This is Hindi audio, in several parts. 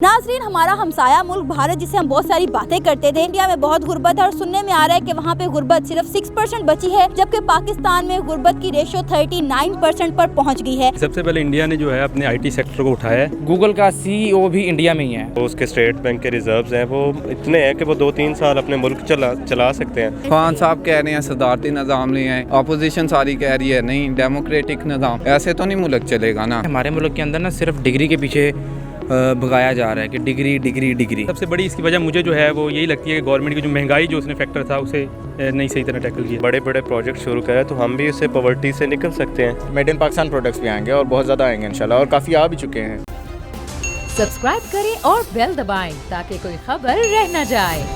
नाजरीन, हमारा हमसाया मुल्क भारत जिसे हम बहुत सारी बातें करते थे, इंडिया में बहुत गुर्बत है और सुनने में आ रहा है कि वहाँ पे गुर्बत सिर्फ 6% बची है, जबकि पाकिस्तान में गुर्बत की रेशो 39% पर पहुँच गई है। सबसे पहले इंडिया ने जो है अपने आईटी सेक्टर को उठाया है। गूगल का CEO भी इंडिया में ही है। तो उसके स्टेट बैंक के रिजर्व्स हैं वो इतने हैं कि वो 2-3 साल अपने मुल्क चला सकते हैं। खान साहब कह रहे हैं सदारती निज़ाम नहीं है, अपोजिशन सारी कह रही है नहीं डेमोक्रेटिक निज़ाम, ऐसे तो नहीं मुल्क चलेगा ना। हमारे मुल्क के अंदर ना सिर्फ डिग्री के पीछे भगाया जा रहा है कि डिग्री डिग्री डिग्री। सबसे बड़ी इसकी वजह मुझे जो है वो यही लगती है कि गवर्नमेंट की जो महंगाई जो उसने फैक्टर था उसे नहीं सही तरह टैकल किया। बड़े बड़े प्रोजेक्ट शुरू करें तो हम भी उससे पॉवर्टी से निकल सकते हैं। मेड इन पाकिस्तान प्रोडक्ट्स भी आएंगे और बहुत ज़्यादा आएंगे इंशाल्लाह, और काफ़ी आ भी चुके हैं। सब्सक्राइब करें और बेल दबाएं ताकि कोई खबर रह न जाए।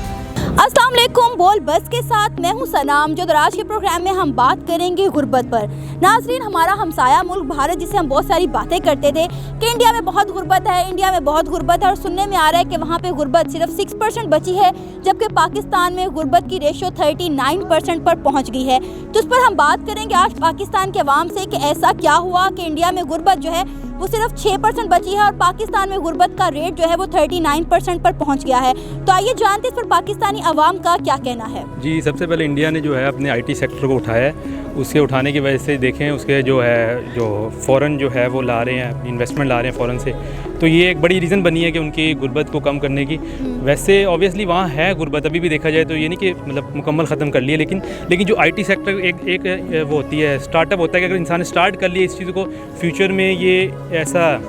अस्सलाम वालेकुम, बोल बस के साथ मैं हूं सनाम। जो आज के प्रोग्राम में हम बात करेंगे गुर्बत पर। नाजरीन, हमारा हमसाया मुल्क भारत जिसे हम बहुत सारी बातें करते थे कि इंडिया में बहुत गुर्बत है, इंडिया में बहुत गुर्बत है और सुनने में आ रहा है कि वहाँ पे गुर्बत सिर्फ 6% बची है, जबकि पाकिस्तान में गुर्बत की रेशो 39% पर पहुँच गई है। तो उस पर हम बात करेंगे आज पाकिस्तान के अवाम से कि ऐसा क्या हुआ कि इंडिया में गुर्बत जो है वो सिर्फ 6% बची है और पाकिस्तान में गुर्बत का रेट जो है वो 39% पर पहुंच गया है। तो आइए जानते हैं इस पर पाकिस्तानी अवाम का क्या कहना है। जी, सबसे पहले इंडिया ने जो है अपने आईटी सेक्टर को उठाया है। उसके उठाने की वजह से देखें उसके जो है जो फ़ौरन जो है वो ला रहे हैं, इन्वेस्टमेंट ला रहे हैं फ़ौरन से, तो ये एक बड़ी रीज़न बनी है कि उनकी गुर्बत को कम करने की। वैसे ऑब्वियसली वहाँ है गुर्बत, अभी भी देखा जाए तो ये नहीं कि मतलब मुकम्मल ख़त्म कर लिए, लेकिन जो आईटी सेक्टर एक वो होती है, स्टार्टअप होता है कि अगर इंसान ने स्टार्ट कर लिया इस चीज़ को, फ्यूचर में ये ऐसा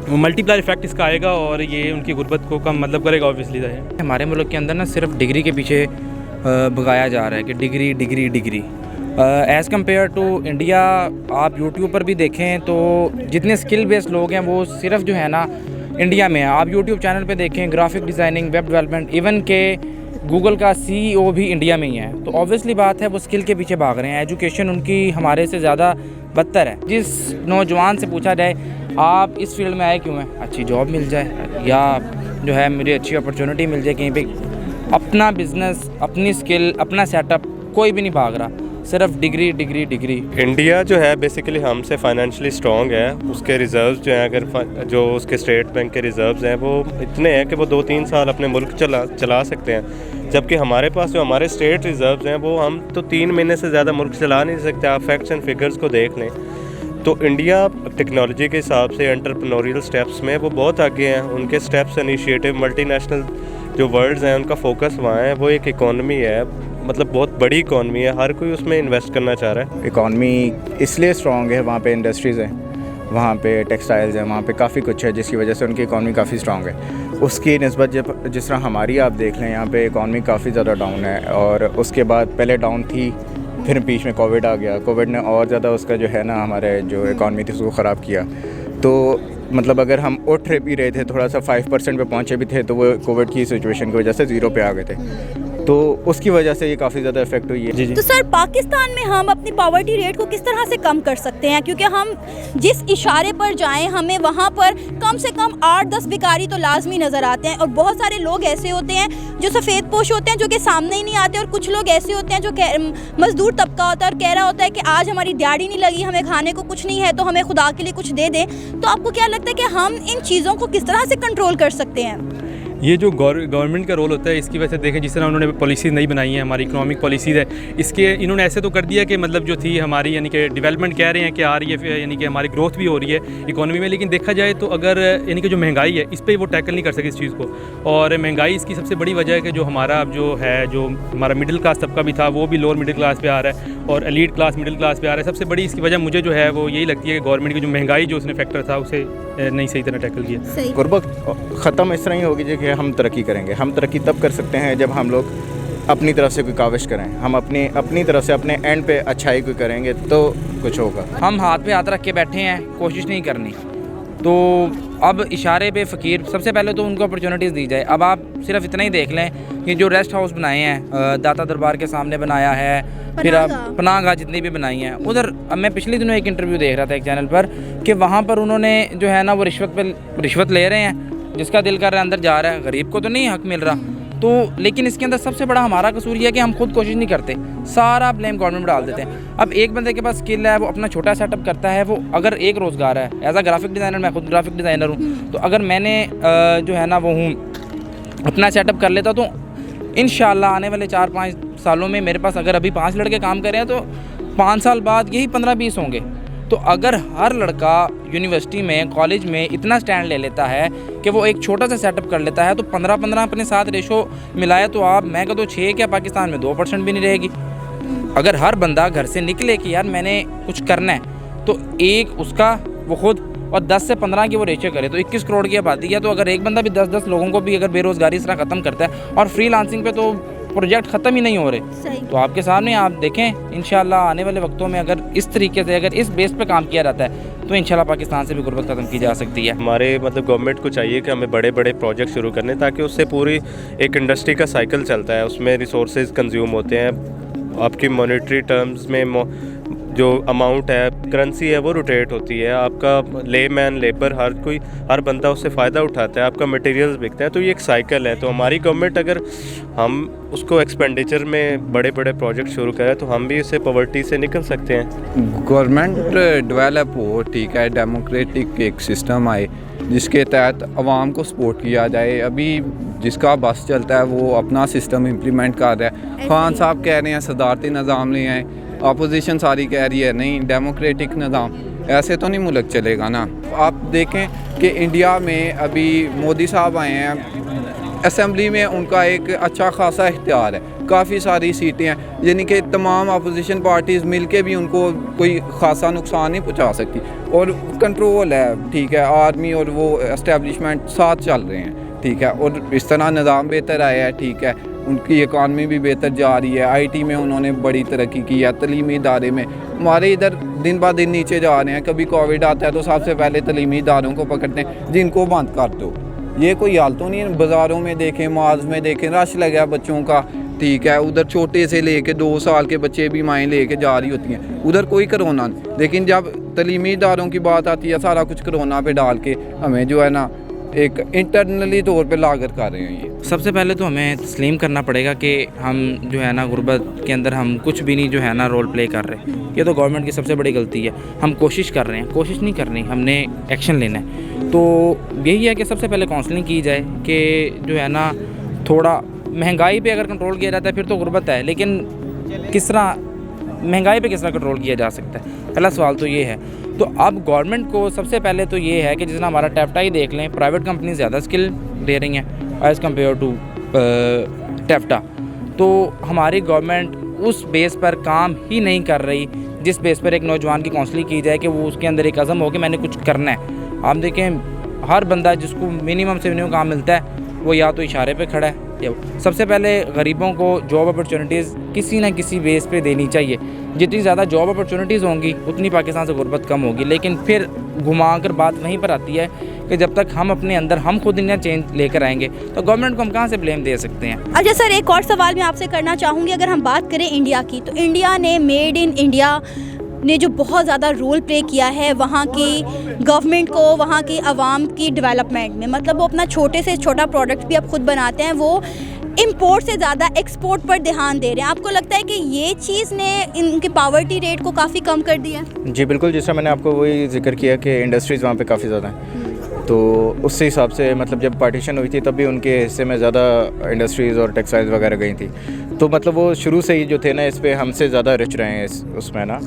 मल्टीप्लाई इफेक्ट इसका आएगा और ये उनकी गुर्बत को कम मतलब करेगा ऑब्वियसली। हमारे मुल्क के अंदर ना सिर्फ डिग्री के पीछे भगाया जा रहा है कि degree degree degree. As compare to India, आप यूट्यूब पर भी देखें तो जितने स्किल बेस्ड लोग हैं वो सिर्फ जो है ना इंडिया में है। आप यूट्यूब चैनल पे देखें, graphic designing, web development, even के गूगल का CEO भी इंडिया में ही है। तो ऑब्वियसली बात है वो स्किल के पीछे भाग रहे हैं। एजुकेशन उनकी हमारे से ज़्यादा बदतर है। जिस नौजवान से पूछा जाए आप इस फील्ड में आए क्यों हैं, अच्छी जॉब मिल जाए या जो है मुझे अच्छी अपॉर्चुनिटी मिल जाए कहीं पे, अपना बिजनेस, अपनी स्किल, अपना सेटअप, कोई भी नहीं भाग रहा, सिर्फ डिग्री डिग्री डिग्री। इंडिया जो है बेसिकली हमसे फाइनेंशियली स्ट्रॉन्ग है। उसके रिजर्व्स जो हैं, अगर जो उसके स्टेट बैंक के रिजर्व्स हैं वो इतने हैं कि वो 2-3 साल अपने मुल्क चला सकते हैं, जबकि हमारे पास जो हमारे स्टेट रिजर्व्स हैं वो हम तो 3 महीने से ज़्यादा मुल्क चला नहीं सकते। आप फैक्ट्स एंड फिगर्स को देख लें तो इंडिया टेक्नोलॉजी के हिसाब से एंटरप्रेन्योरियल स्टेप्स में वो बहुत आगे हैं। उनके स्टेप्स, इनिशिएटिव, मल्टीनेशनल जो वर्ल्ड्स हैं उनका फोकस वहाँ है। वो एक इकॉनमी है, मतलब बहुत बड़ी इकॉनमी है, हर कोई उसमें इन्वेस्ट करना चाह रहा है। इकॉनमी इसलिए स्ट्रॉन्ग है, वहाँ पे इंडस्ट्रीज़ हैं, वहाँ पे टेक्सटाइल्स हैं, वहाँ पे काफ़ी कुछ है जिसकी वजह से उनकी इकॉनमी काफ़ी स्ट्रॉन्ग है। उसकी निस्बत जब जिस तरह हमारी आप देख लें, यहाँ पे इकॉनमी काफ़ी ज़्यादा डाउन है और उसके बाद पहले डाउन थी, फिर बीच में कोविड आ गया। कोविड ने और ज़्यादा उसका जो है ना हमारे जो इकॉनमी थी उसको ख़राब किया। तो मतलब अगर हम उठ भी रहे थे, थोड़ा सा 5% पे पहुँचे भी थे, तो वो कोविड की सिचुएशन की वजह से 0 पे आ गए थे। तो उसकी वजह से ये काफ़ी ज़्यादा इफेक्ट हुई है। तो सर, पाकिस्तान में हम अपनी पॉवर्टी रेट को किस तरह से कम कर सकते हैं? क्योंकि हम जिस इशारे पर जाएं हमें वहाँ पर कम से कम 8-10 भिखारी तो लाजमी नज़र आते हैं और बहुत सारे लोग ऐसे होते हैं जो सफ़ेद पोश होते हैं जो कि सामने ही नहीं आते, और कुछ लोग ऐसे होते हैं जो मजदूर तबका होता है और कह रहा होता है कि आज हमारी दिहाड़ी नहीं लगी, हमें खाने को कुछ नहीं है तो हमें खुदा के लिए कुछ दे दें। तो आपको क्या लगता है कि हम इन चीज़ों को किस तरह से कंट्रोल कर सकते हैं? ये जो गवर्नमेंट का रोल होता है इसकी वजह से देखें, जिस तरह उन्होंने पॉलिसीज़ नहीं बनाई हैं, हमारी इकोनॉमिक पॉलिसीज़ है, इसके इन्होंने ऐसे तो कर दिया कि मतलब जो थी हमारी यानी कि डेवलपमेंट कह रहे हैं कि आ रही है, यानी कि हमारी ग्रोथ भी हो रही है इकोनॉमी में, लेकिन देखा जाए तो अगर यानी कि जो महंगाई है इस पर वो टैकल नहीं कर सके इस चीज़ को। और महंगाई इसकी सबसे बड़ी वजह है कि जो हमारा जो है जो हमारा मिडिल क्लास तबका भी था वो भी लोअर मिडिल क्लास पे आ रहा है और एलीट क्लास मिडिल क्लास पे आ रहा है। सबसे बड़ी इसकी वजह मुझे जो है वो यही लगती है कि गवर्नमेंट की जो महंगाई जो उसने फैक्टर था उसे नहीं सही तरह टैकल किया। गुर्बत ख़त्म इस तरह ही होगी कि हम तरक्की करेंगे। हम तरक्की तब कर सकते हैं जब हम लोग अपनी तरफ से कोई काविश करें, हम अपनी तरफ से अपने एंड पे अच्छाई कोई करेंगे तो कुछ होगा। हम हाथ पे हाथ रख के बैठे हैं, कोशिश नहीं करनी। तो अब इशारे पे फ़कीर, सबसे पहले तो उनको अपॉर्चुनिटीज़ दी जाए। अब आप सिर्फ इतना ही देख लें कि जो रेस्ट हाउस बनाए हैं, दाता दरबार के सामने बनाया है, फिर अब पनाहगाह जितनी भी बनाई हैं उधर। अब मैं पिछले दिनों एक इंटरव्यू देख रहा था एक चैनल पर कि वहाँ पर उन्होंने जो है ना वो रिश्वत ले रहे हैं, जिसका दिल कर रहा है अंदर जा रहा है, गरीब को तो नहीं हक मिल रहा। तो लेकिन इसके अंदर सबसे बड़ा हमारा कसूर ये है कि हम खुद कोशिश नहीं करते, सारा ब्लेम गवर्नमेंट डाल देते हैं। अब एक बंदे के पास स्किल है, वो अपना छोटा सेटअप करता है, वो अगर एक रोज़गार है एज अ ग्राफिक डिज़ाइनर, मैं खुद ग्राफिक डिज़ाइनर हूँ, तो अगर मैंने जो है ना वो हूँ अपना सेटअप कर लेता तो इंशाल्लाह आने वाले 4-5 सालों में मेरे पास अगर अभी 5 लड़के काम कर रहे हैं तो 5 साल बाद यही 15-20 होंगे। तो अगर हर लड़का यूनिवर्सिटी में, कॉलेज में इतना स्टैंड ले लेता है कि वो एक छोटा सा सेटअप कर लेता है, तो 15-15 अपने साथ रेशो मिलाया तो आप, मैं कहता हूँ 6 क्या पाकिस्तान में 2% भी नहीं रहेगी। अगर हर बंदा घर से निकले कि यार मैंने कुछ करना है, तो एक उसका वो खुद और 10 से 15 की वो रेशियो करे तो 21 करोड़ की आबादी है। तो अगर एक बंदा भी 10-10 लोगों को भी अगर बेरोज़गारी इस तरह ख़त्म करता है, और फ्रीलांसिंग पे तो प्रोजेक्ट ख़त्म ही नहीं हो रहे, तो आपके सामने आप देखें इंशाल्लाह आने वाले वक्तों में अगर इस तरीके से अगर इस बेस पे काम किया जाता है तो इंशाल्लाह पाकिस्तान से भी गुर्बत ख़त्म की जा सकती है। हमारे मतलब गवर्नमेंट को चाहिए कि हमें बड़े बड़े प्रोजेक्ट शुरू करने, ताकि उससे पूरी एक इंडस्ट्री का साइकिल चलता है, उसमें रिसोर्सेज कंज्यूम होते हैं, आपकी मॉनेटरी टर्म्स में जो अमाउंट है, करेंसी है, वो रोटेट होती है, आपका लेमैन, लेबर, हर बंदा उससे फ़ायदा उठाता है, आपका मटेरियल्स बिकते हैं, तो ये एक साइकिल है। तो हमारी गवर्नमेंट अगर हम उसको एक्सपेंडिचर में बड़े बड़े प्रोजेक्ट शुरू करें तो हम भी उससे पॉवर्टी से निकल सकते हैं। गवर्नमेंट डेवलप हो, ठीक है, डेमोक्रेटिक एक सिस्टम आए जिसके तहत आवाम को सपोर्ट किया जाए। अभी जिसका बस चलता है वो अपना सिस्टम इम्प्लीमेंट कर रहा है। खान साहब कह रहे हैं सदारती निज़ाम ले आए, अपोजिशन सारी कह रही है नहीं डेमोक्रेटिक निज़ाम, ऐसे तो नहीं मुल्क चलेगा ना। आप देखें कि इंडिया में अभी मोदी साहब आए हैं, असेंबली में उनका एक अच्छा खासा इख्तियार है, काफ़ी सारी सीटें हैं, यानी कि तमाम अपोजिशन पार्टीज़ मिलके भी उनको कोई खासा नुकसान नहीं पहुंचा सकती, और कंट्रोल है, ठीक है, आर्मी और वो एस्टेब्लिशमेंट साथ चल रहे हैं, ठीक है, और इस तरह निज़ाम बेहतर आया है, ठीक है, उनकी इकॉनमी भी बेहतर जा रही है, आईटी में उन्होंने बड़ी तरक्की की है, तलीमी इदारे में। हमारे इधर दिन ब दिन नीचे जा रहे हैं, कभी कोविड आता है तो सबसे पहले तलीमी इदारों को पकड़ते हैं जिनको बंद कर दो। ये कोई हाल तो नहीं है, बाज़ारों में देखें, मॉल्स में देखें, रश लगा बच्चों का, ठीक है, उधर छोटे से लेके 2 साल के बच्चे भी माएँ लेके जा रही होती हैं, उधर कोई कोरोना नहीं। लेकिन जब तलीमी इदारों की बात आती है सारा कुछ कोरोना पे डाल के हमें जो है ना एक इंटरनली तौर पे लागत कर रहे हैं। ये सबसे पहले तो हमें तस्लीम करना पड़ेगा कि हम जो है ना गुर्बत के अंदर हम कुछ भी नहीं जो है ना रोल प्ले कर रहे। ये तो गवर्नमेंट की सबसे बड़ी गलती है। हम कोशिश कर रहे हैं, कोशिश नहीं करनी, हमने एक्शन लेना है। तो यही है कि सबसे पहले काउंसलिंग की जाए कि जो है ना थोड़ा महंगाई पे अगर कंट्रोल किया जाता है फिर तो गुर्बत है, लेकिन किस तरह महंगाई पे किस तरह कंट्रोल किया जा सकता है, पहला सवाल तो ये है। तो अब गवर्नमेंट को सबसे पहले तो ये है कि जिस तरह हमारा टैफ्टा ही देख लें, प्राइवेट कंपनी ज़्यादा स्किल दे रही हैं एज़ कम्पेयर टू टैफ्टा। तो हमारी गवर्नमेंट उस बेस पर काम ही नहीं कर रही जिस बेस पर एक नौजवान की काउंसलिंग की जाए कि वो उसके अंदर एक अज़म हो कि मैंने कुछ करना है। आप देखें हर बंदा जिसको मिनिमम से मिनिमम काम मिलता है वो या तो इशारे पे खड़ा है। सबसे पहले गरीबों को जॉब अपॉर्चुनिटीज़ किसी न किसी बेस पे देनी चाहिए। जितनी ज़्यादा जॉब अपॉर्चुनिटीज़ होंगी उतनी पाकिस्तान से गुर्बत कम होगी। लेकिन फिर घुमा कर बात वहीं पर आती है कि जब तक हम अपने अंदर हम खुद इन्हें चेंज लेकर आएंगे तो गवर्नमेंट को हम कहाँ से ब्लेम दे सकते हैं। अच्छा सर, एक और सवाल मैं आपसे करना चाहूँगी। अगर हम बात करें इंडिया की, तो इंडिया ने मेड इन इंडिया ने जो बहुत ज़्यादा रोल प्ले किया है वहाँ की गवर्नमेंट को, वहाँ की आवाम की डेवलपमेंट में, मतलब वो अपना छोटे से छोटा प्रोडक्ट भी अब खुद बनाते हैं, वो इंपोर्ट से ज़्यादा एक्सपोर्ट पर ध्यान दे रहे हैं। आपको लगता है कि ये चीज़ ने इनके पावर्टी रेट को काफ़ी कम कर दिया है? जी बिल्कुल, जिस तरह मैंने आपको वही जिक्र किया कि इंडस्ट्रीज़ वहाँ पे काफ़ी ज़्यादा हैं, तो उस हिसाब से मतलब जब पार्टीशन हुई थी तब भी उनके हिस्से में ज़्यादा इंडस्ट्रीज़ और टेक्सटाइल्स वगैरह गई थी। तो मतलब वो शुरू से ही जो थे ना इस पर हमसे ज़्यादा रिच रहे हैं उसमें ना।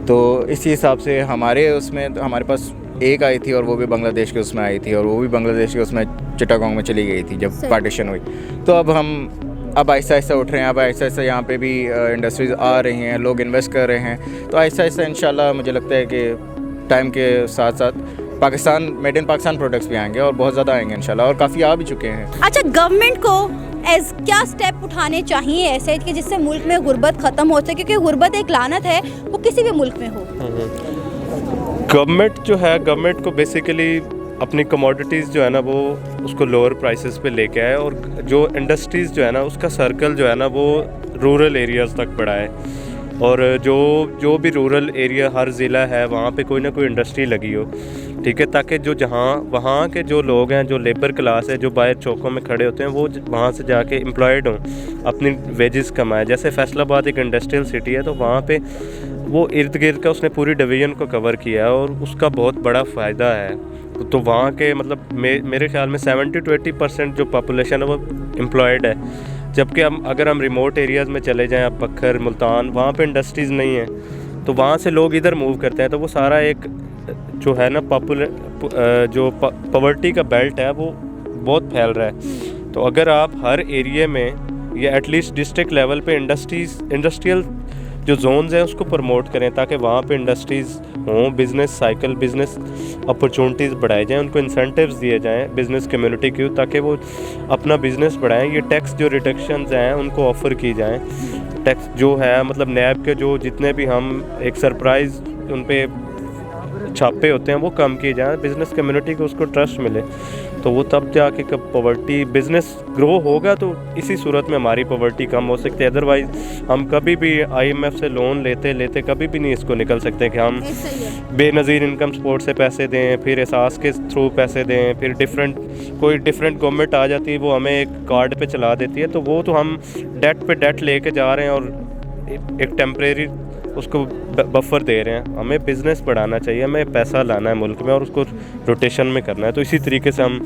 तो इसी हिसाब से हमारे उसमें हमारे पास एक आई थी और वो भी बांग्लादेश के उसमें आई थी, और वो भी बांग्लादेश के उसमें चिटागोंग में चली गई थी जब पार्टीशन हुई। तो अब आहिस्ता आहिस्ता उठ रहे हैं, अब आहिस्ता आहिस्ता यहाँ पे भी इंडस्ट्रीज़ आ रही हैं, लोग इन्वेस्ट कर रहे हैं। तो आहिस्ता आहिस्ता इंशाल्लाह मुझे लगता है कि टाइम के साथ साथ Pakistan made in Pakistan products भी आएंगे और बहुत ज़्यादा आएंगे इंशाल्लाह, और काफ़ी आ भी चुके हैं। अच्छा, गवर्नमेंट को एज क्या स्टेप उठाने चाहिए ऐसे कि जिससे मुल्क में गुर्बत ख़त्म हो सके, क्योंकि गुर्बत एक लानत है, वो किसी भी मुल्क में हो। गवर्नमेंट जो है, गवर्नमेंट को बेसिकली अपनी कमोडिटीज़ जो है ना वो उसको लोअर प्राइसेस पे लेके आए, और जो इंडस्ट्रीज़ जो है ना उसका सर्कल जो है ना वो रूरल एरियाज़ तक बढ़ाए, और जो भी रूरल एरिया हर ज़िला है वहाँ पे कोई ना कोई इंडस्ट्री लगी हो। ठीक है, ताकि जो जहाँ वहाँ के जो लोग हैं, जो लेबर क्लास है, जो बाहर चौकों में खड़े होते हैं, वो वहाँ से जाके एम्प्लॉयड हों, अपनी वेजेस कमाएं। जैसे फैसलाबाद एक इंडस्ट्रियल सिटी है, तो वहाँ पे वो इर्द गिर्द का उसने पूरी डिवीज़न को कवर किया है और उसका बहुत बड़ा फ़ायदा है। तो वहाँ के मतलब मेरे ख्याल में 70 to 80% जो पॉपुलेशन है वो एम्प्लॉयड है। जबकि अगर हम रिमोट एरियाज़ में चले जाएँ, अब बखर, मुल्तान, वहाँ पे इंडस्ट्रीज़ नहीं है, तो वहाँ से लोग इधर मूव करते हैं। तो वो सारा एक जो है ना जो पॉवर्टी का बेल्ट है वो बहुत फैल रहा है। तो अगर आप हर एरिया में या एटलीस्ट डिस्ट्रिक्ट लेवल पे इंडस्ट्रियल जो जोन्स हैं उसको प्रमोट करें, ताकि वहाँ पे इंडस्ट्रीज़ हों, बिज़नेस साइकिल, बिज़नेस अपॉर्चुनिटीज़ बढ़ाई जाएँ, उनको इंसेंटिव्स दिए जाएँ बिज़नेस कम्युनिटी को, ताकि वो अपना बिज़नेस बढ़ाएँ। ये टैक्स जो रिडक्शंस हैं उनको ऑफ़र की जाएँ। टैक्स जो है मतलब नैब के जो जितने भी हम एक सरप्राइज़ उन पे छापे होते हैं वो कम किए जाएँ, बिज़नेस कम्युनिटी को उसको ट्रस्ट मिले, तो वो तब जाके कब पॉवर्टी बिज़नेस ग्रो होगा, तो इसी सूरत में हमारी पॉवर्टी कम हो सकती है। अदरवाइज़ हम कभी भी IMF से लोन लेते कभी भी नहीं इसको निकल सकते कि हम बेनज़ीर इनकम सपोर्ट से पैसे दें, फिर एहसास के थ्रू पैसे दें, फिर कोई डिफरेंट गवर्नमेंट आ जाती है, वो हमें एक कार्ड पे चला देती है, तो वो तो हम डेट पे डेट लेके जा रहे हैं और एक टेम्परेरी उसको बफर दे रहे हैं। हमें बिज़नेस बढ़ाना चाहिए, हमें पैसा लाना है मुल्क में और उसको रोटेशन में करना है, तो इसी तरीके से हम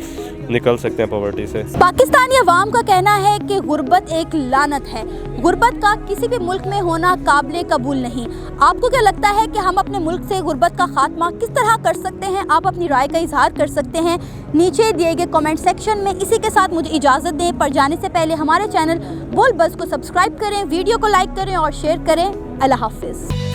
निकल सकते हैं पॉवर्टी से। पाकिस्तानी अवाम का कहना है कि गुर्बत एक लानत है। गुर्बत का किसी भी मुल्क में होना काबिल कबूल नहीं। आपको क्या लगता है कि हम अपने मुल्क से गुर्बत का खात्मा किस तरह कर सकते हैं? आप अपनी राय का इजहार कर सकते हैं नीचे दिए गए कमेंट सेक्शन में। इसी के साथ मुझे इजाज़त दें, पर जाने से पहले हमारे चैनल बोल बज़ को सब्सक्राइब करें, वीडियो को लाइक करें और शेयर करें। अल्लाह हाफिज़।